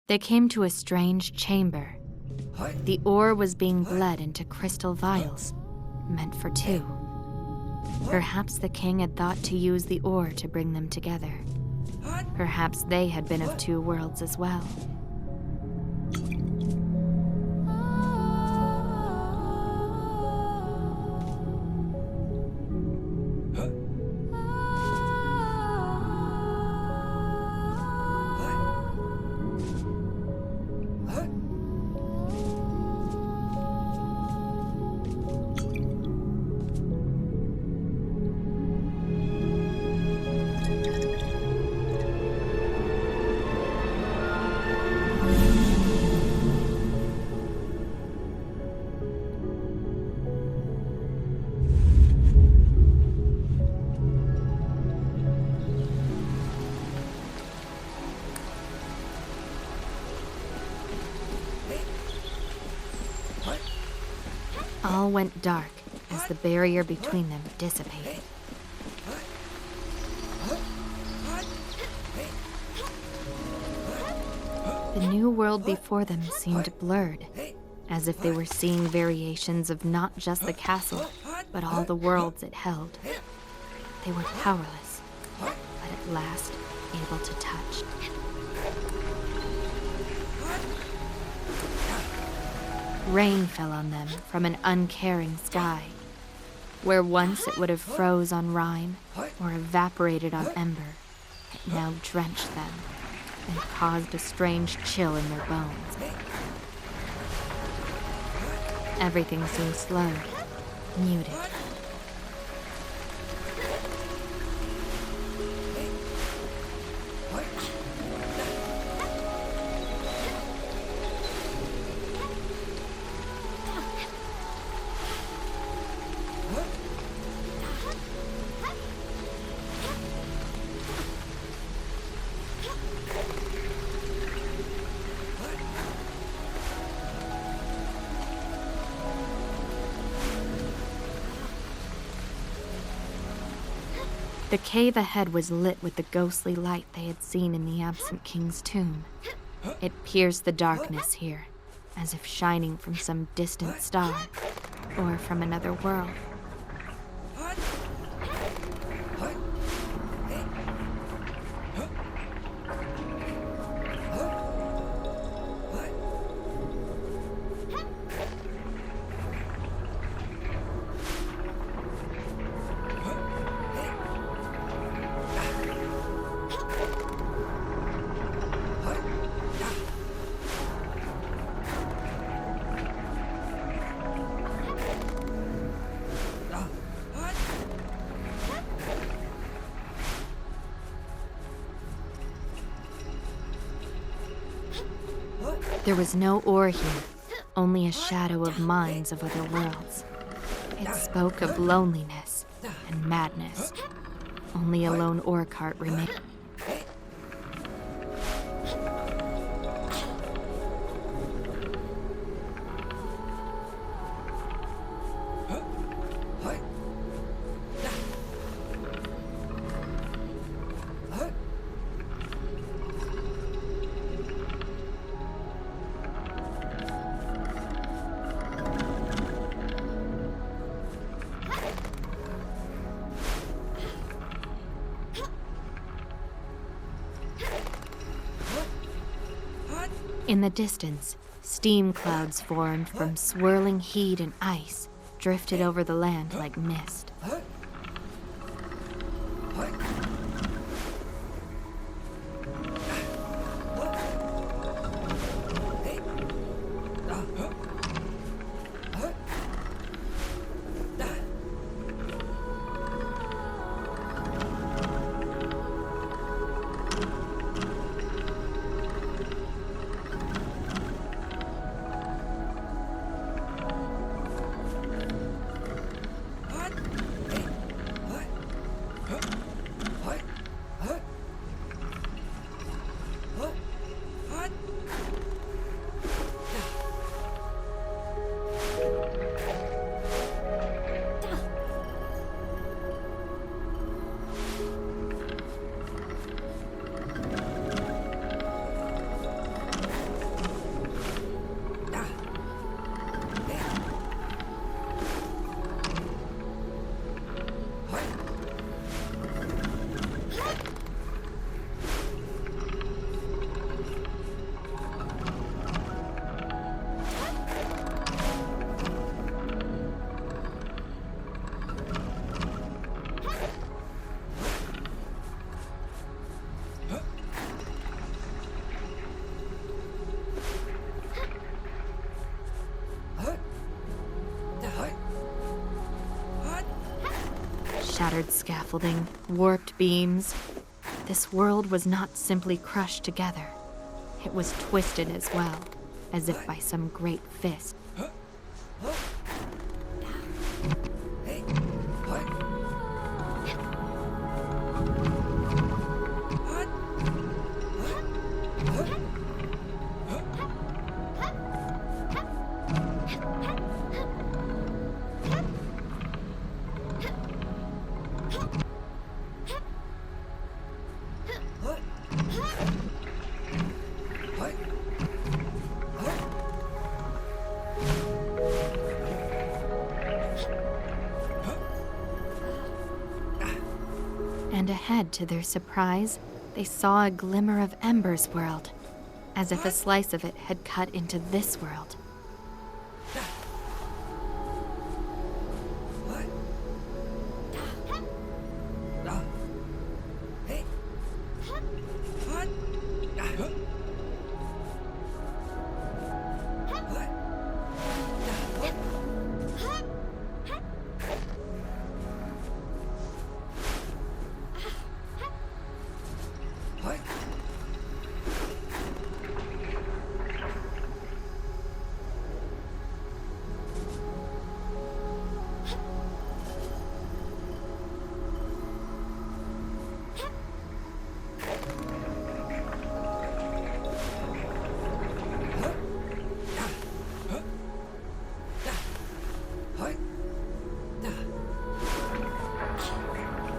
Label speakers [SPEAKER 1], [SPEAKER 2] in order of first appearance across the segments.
[SPEAKER 1] They came to a strange chamber. The ore was being bled into crystal vials, meant for two. Perhaps the king had thought to use the ore to bring them together. Perhaps they had been of two worlds as well. All went dark as the barrier between them dissipated. The new world before them seemed blurred, as if they were seeing variations of not just the castle, but all the worlds it held. They were powerless, but at last able to touch. Rain fell on them from an uncaring sky. Where once it would have froze on rime or evaporated on ember, it now drenched them and caused a strange chill in their bones. Everything seemed slowed, muted. The cave ahead was lit with the ghostly light they had seen in the absent king's tomb. It pierced the darkness here, as if shining from some distant star, or from another world. There was no ore here, only a shadow of minds of other worlds. It spoke of loneliness and madness. Only a lone ore cart remained. In the distance, steam clouds formed from swirling heat and ice, drifted over the land like mist. Shattered scaffolding, warped beams. This world was not simply crushed together. It was twisted as well, as if by some great fist. And ahead, to their surprise, they saw a glimmer of Ember's world, as if a slice of it had cut into this world.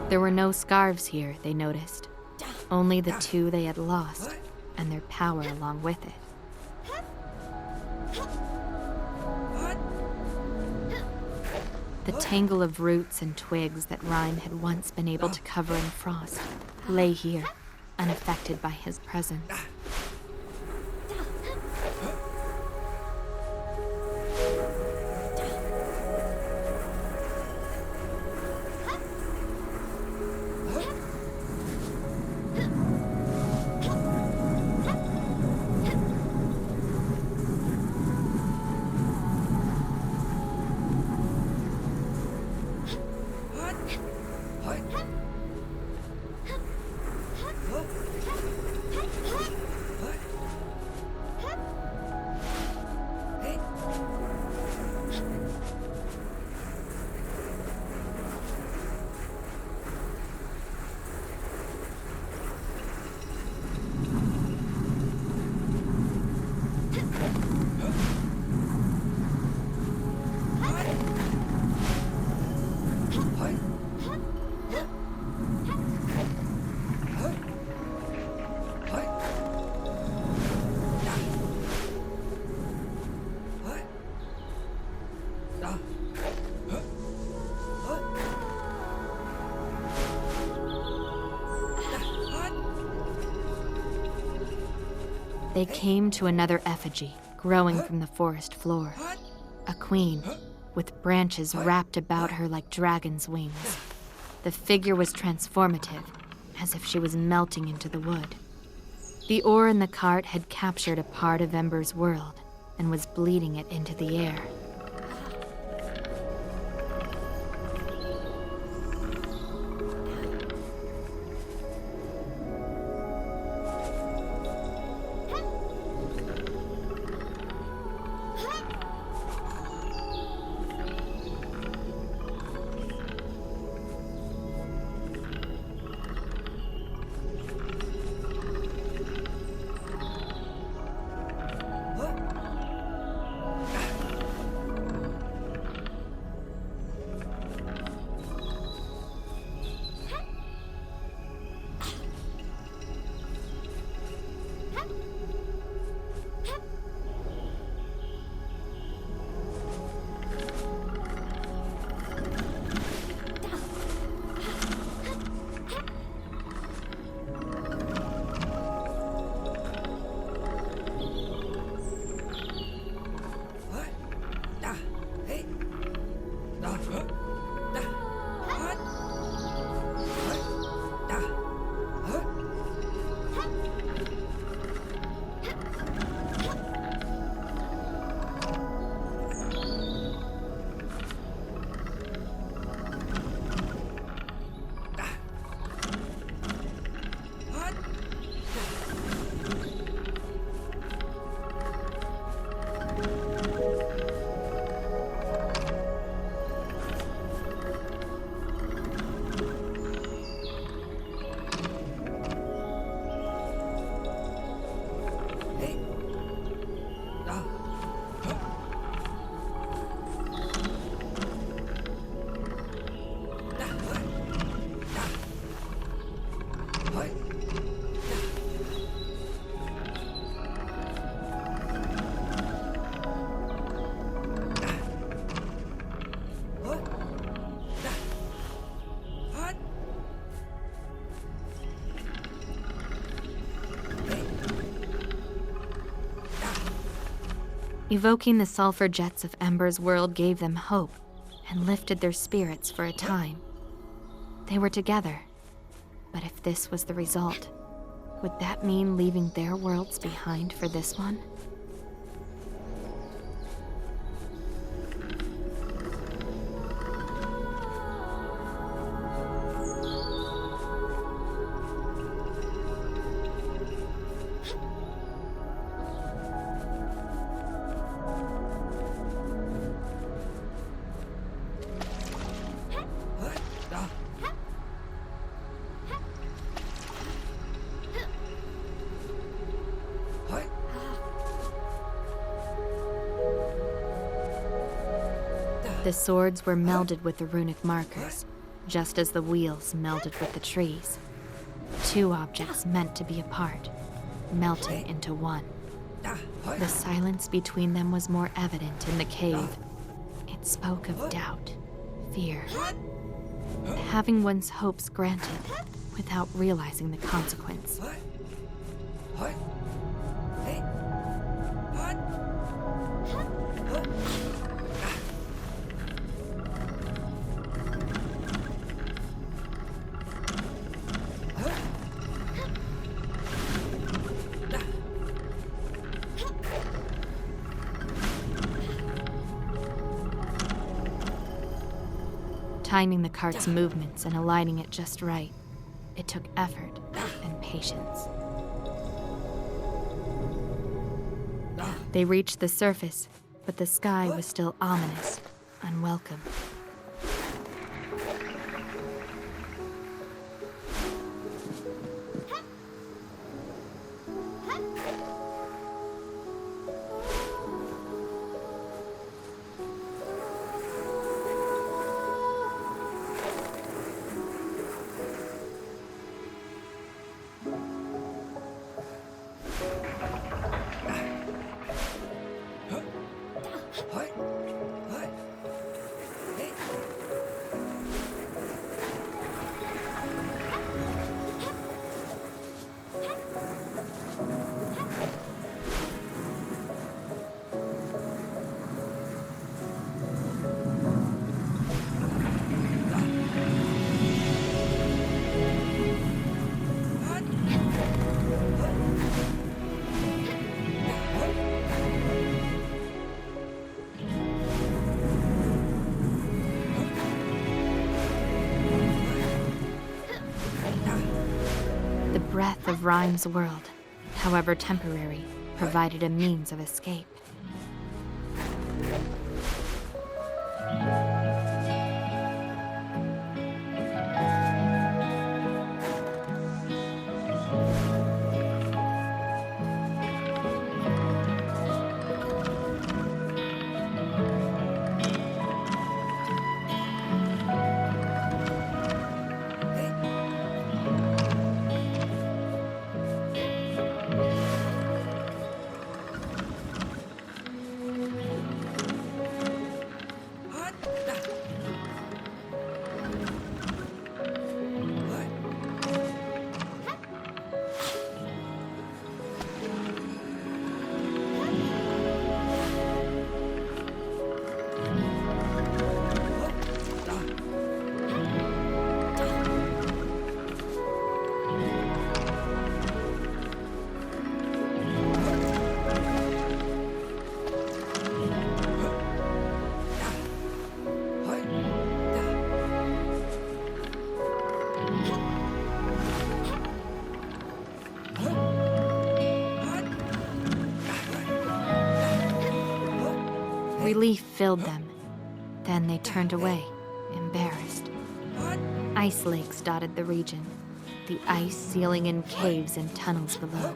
[SPEAKER 1] There were no scarves here, they noticed. Only the two they had lost, and their power along with it. The tangle of roots and twigs that Rhyme had once been able to cover in frost lay here, unaffected by his presence. They came to another effigy, growing from the forest floor. A queen, with branches wrapped about her like dragon's wings. The figure was transformative, as if she was melting into the wood. The ore in the cart had captured a part of Ember's world, and was bleeding it into the air. Evoking the sulfur jets of Ember's world gave them hope and lifted their spirits for a time. They were together, but if this was the result, would that mean leaving their worlds behind for this one? The swords were melded with the runic markers, just as the wheels melded with the trees. Two objects meant to be apart, melting into one. The silence between them was more evident in the cave. It spoke of doubt, fear, having one's hopes granted without realizing the consequence. Timing the cart's movements and aligning it just right, it took effort and patience. They reached the surface, but the sky was still ominous, unwelcome. The breath of Rhyme's world, however temporary, provided a means of escape. Relief filled them. Then they turned away, embarrassed. Ice lakes dotted the region, the ice sealing in caves and tunnels below.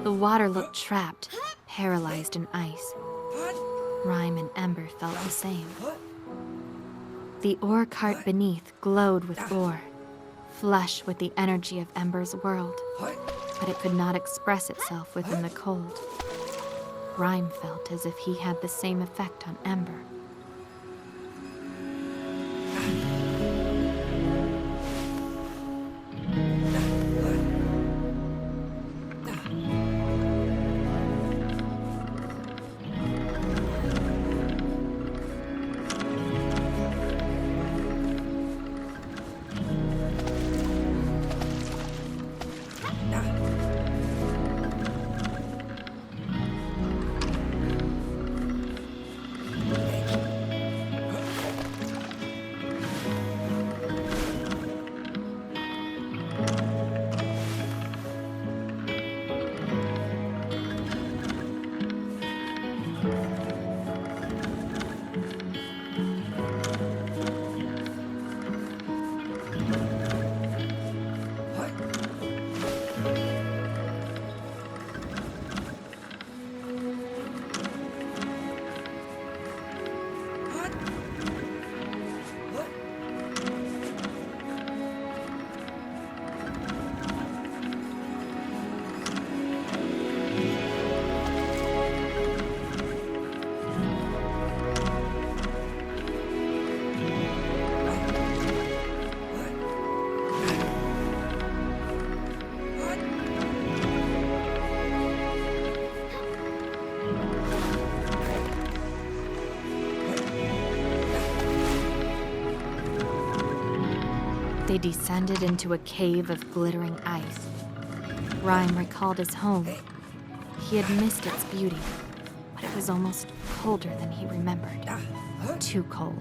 [SPEAKER 1] The water looked trapped, paralyzed in ice. Rhyme and Ember felt the same. The ore cart beneath glowed with ore, flush with the energy of Ember's world, but it could not express itself within the cold. Rhyme felt as if he had the same effect on Ember. They descended into a cave of glittering ice. Rhyme recalled his home. He had missed its beauty, but it was almost colder than he remembered. Too cold.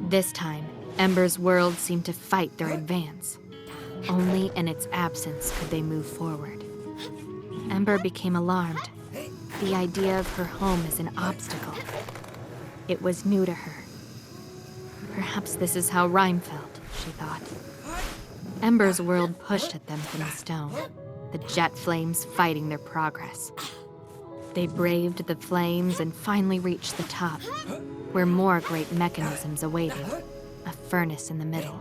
[SPEAKER 1] This time, Ember's world seemed to fight their advance. Only in its absence could they move forward. Ember became alarmed. The idea of her home as an obstacle. It was new to her. Perhaps this is how Rhyme felt, she thought. Ember's world pushed at them from the stone, the jet flames fighting their progress. They braved the flames and finally reached the top, where more great mechanisms awaited, a furnace in the middle.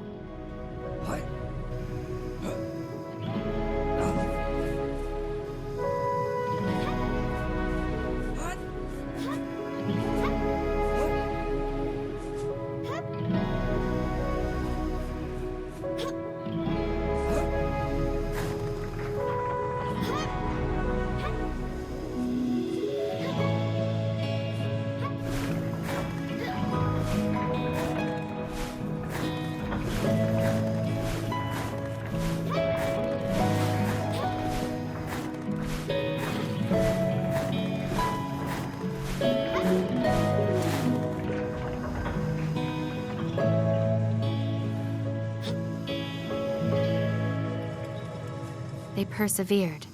[SPEAKER 1] They persevered,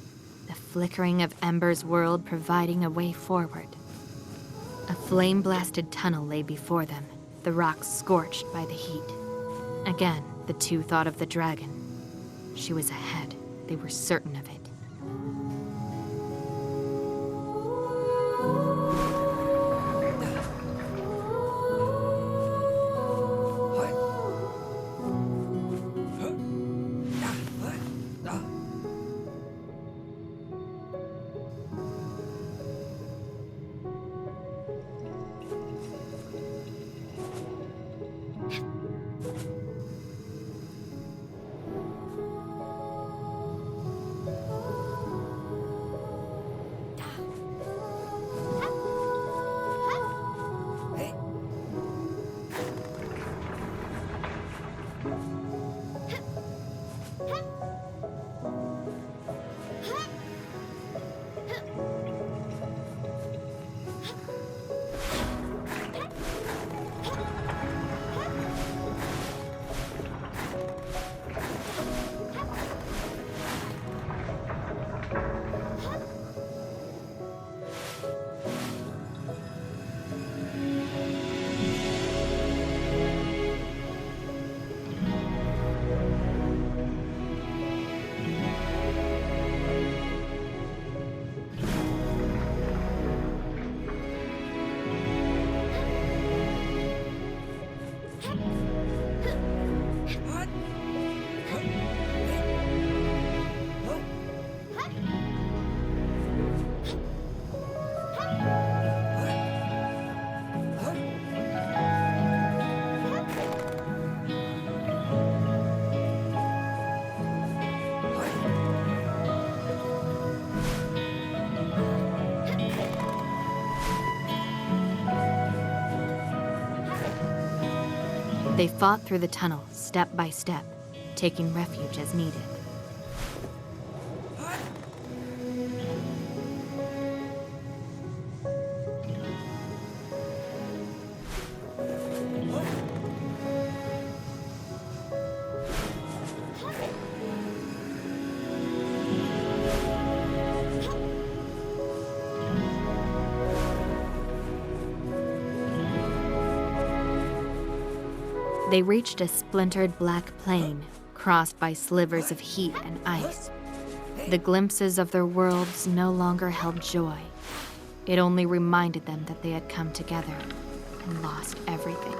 [SPEAKER 1] the flickering of Ember's world providing a way forward. A flame-blasted tunnel lay before them, the rocks scorched by the heat. Again, the two thought of the dragon. She was ahead. They were certain of it. They fought through the tunnel, step by step, taking refuge as needed. They reached a splintered black plain, crossed by slivers of heat and ice. The glimpses of their worlds no longer held joy. It only reminded them that they had come together and lost everything.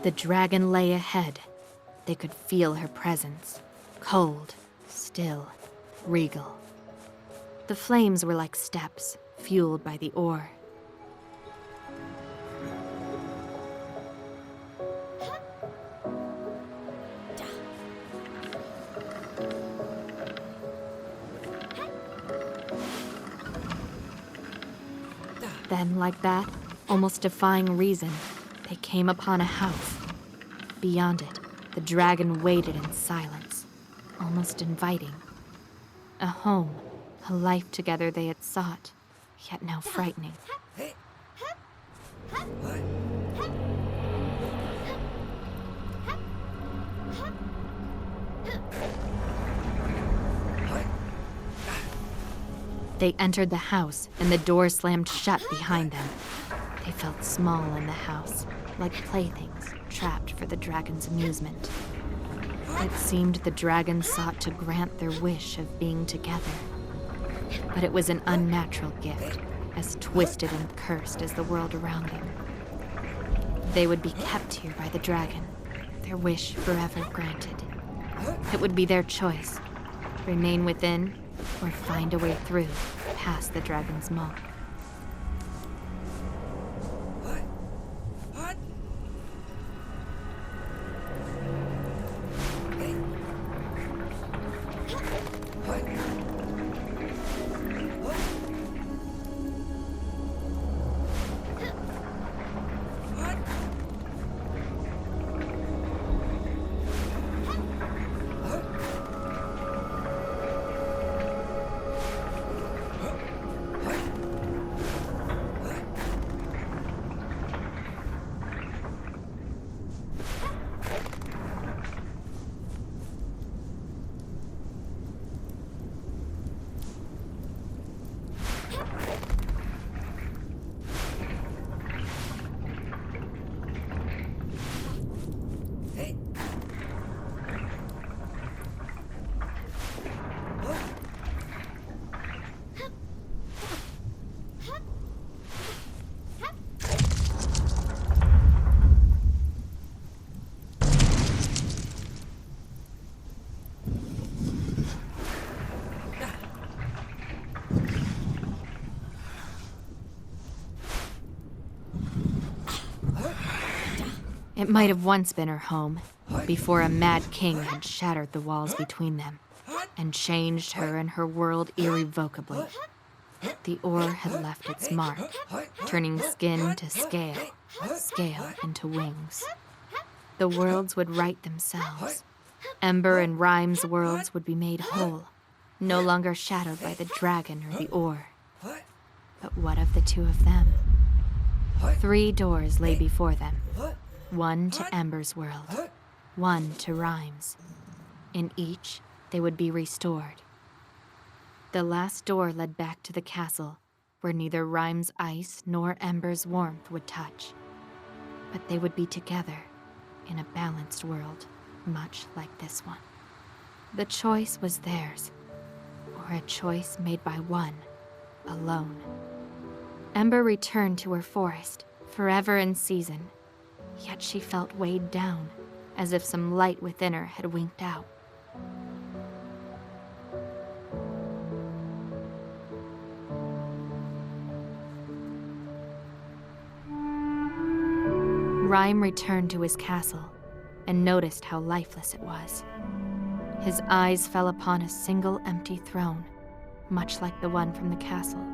[SPEAKER 1] The dragon lay ahead. They could feel her presence. Cold, still, regal. The flames were like steps, fueled by the ore. Then, like that, almost defying reason, they came upon a house. Beyond it, the dragon waited in silence, almost inviting. A home, a life together they had sought, yet now frightening. They entered the house, and the door slammed shut behind them. They felt small in the house, like playthings trapped for the dragon's amusement. It seemed the dragon sought to grant their wish of being together. But it was an unnatural gift, as twisted and cursed as the world around them. They would be kept here by the dragon, their wish forever granted. It would be their choice, remain within or find a way through, past the dragon's maw. It might have once been her home, before a mad king had shattered the walls between them and changed her and her world irrevocably. The ore had left its mark, turning skin to scale, scale into wings. The worlds would right themselves. Ember and Rhyme's worlds would be made whole, no longer shadowed by the dragon or the ore. But what of the two of them? 3 doors lay before them. One to Ember's world, one to Rhyme's. In each, they would be restored. The last door led back to the castle, where neither Rhyme's ice nor Ember's warmth would touch. But they would be together, in a balanced world, much like this one. The choice was theirs, or a choice made by one, alone. Ember returned to her forest, forever in season. Yet she felt weighed down, as if some light within her had winked out. Rhyme returned to his castle and noticed how lifeless it was. His eyes fell upon a single empty throne, much like the one from the castle.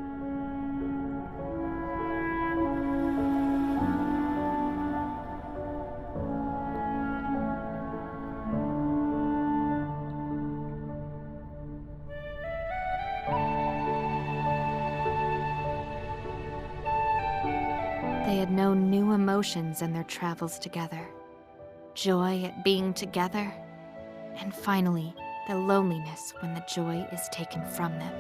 [SPEAKER 1] They had known new emotions in their travels together. Joy at being together, and finally, the loneliness when the joy is taken from them.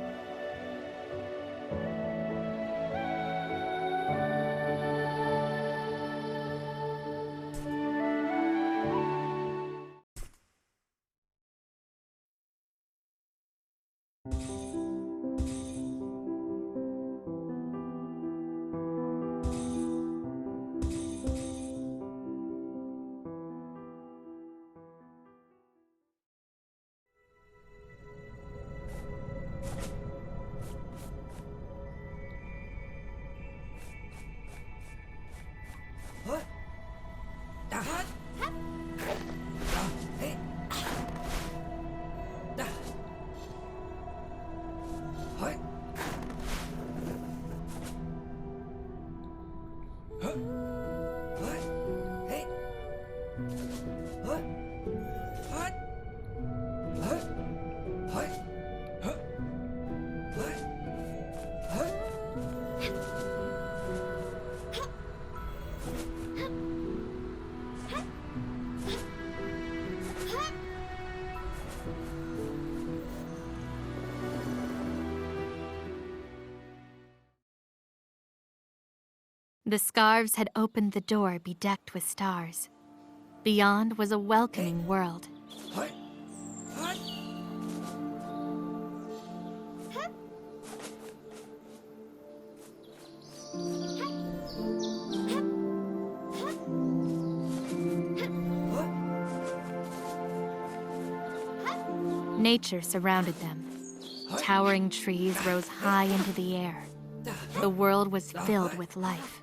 [SPEAKER 1] The scarves had opened the door bedecked with stars. Beyond was a welcoming world. Nature surrounded them. Towering trees rose high into the air. The world was filled with life.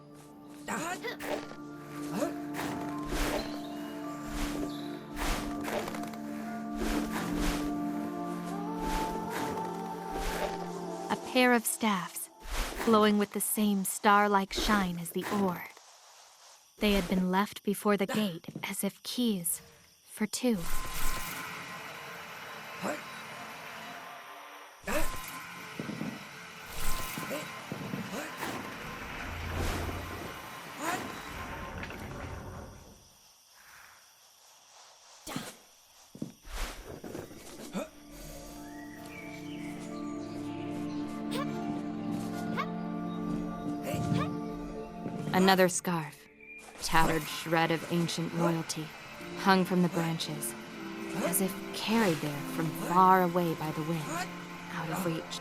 [SPEAKER 1] A pair of staffs, glowing with the same star-like shine as the ore. They had been left before the gate as if keys for two. Another scarf, tattered shred of ancient royalty, hung from the branches, as if carried there from far away by the wind, out of reach.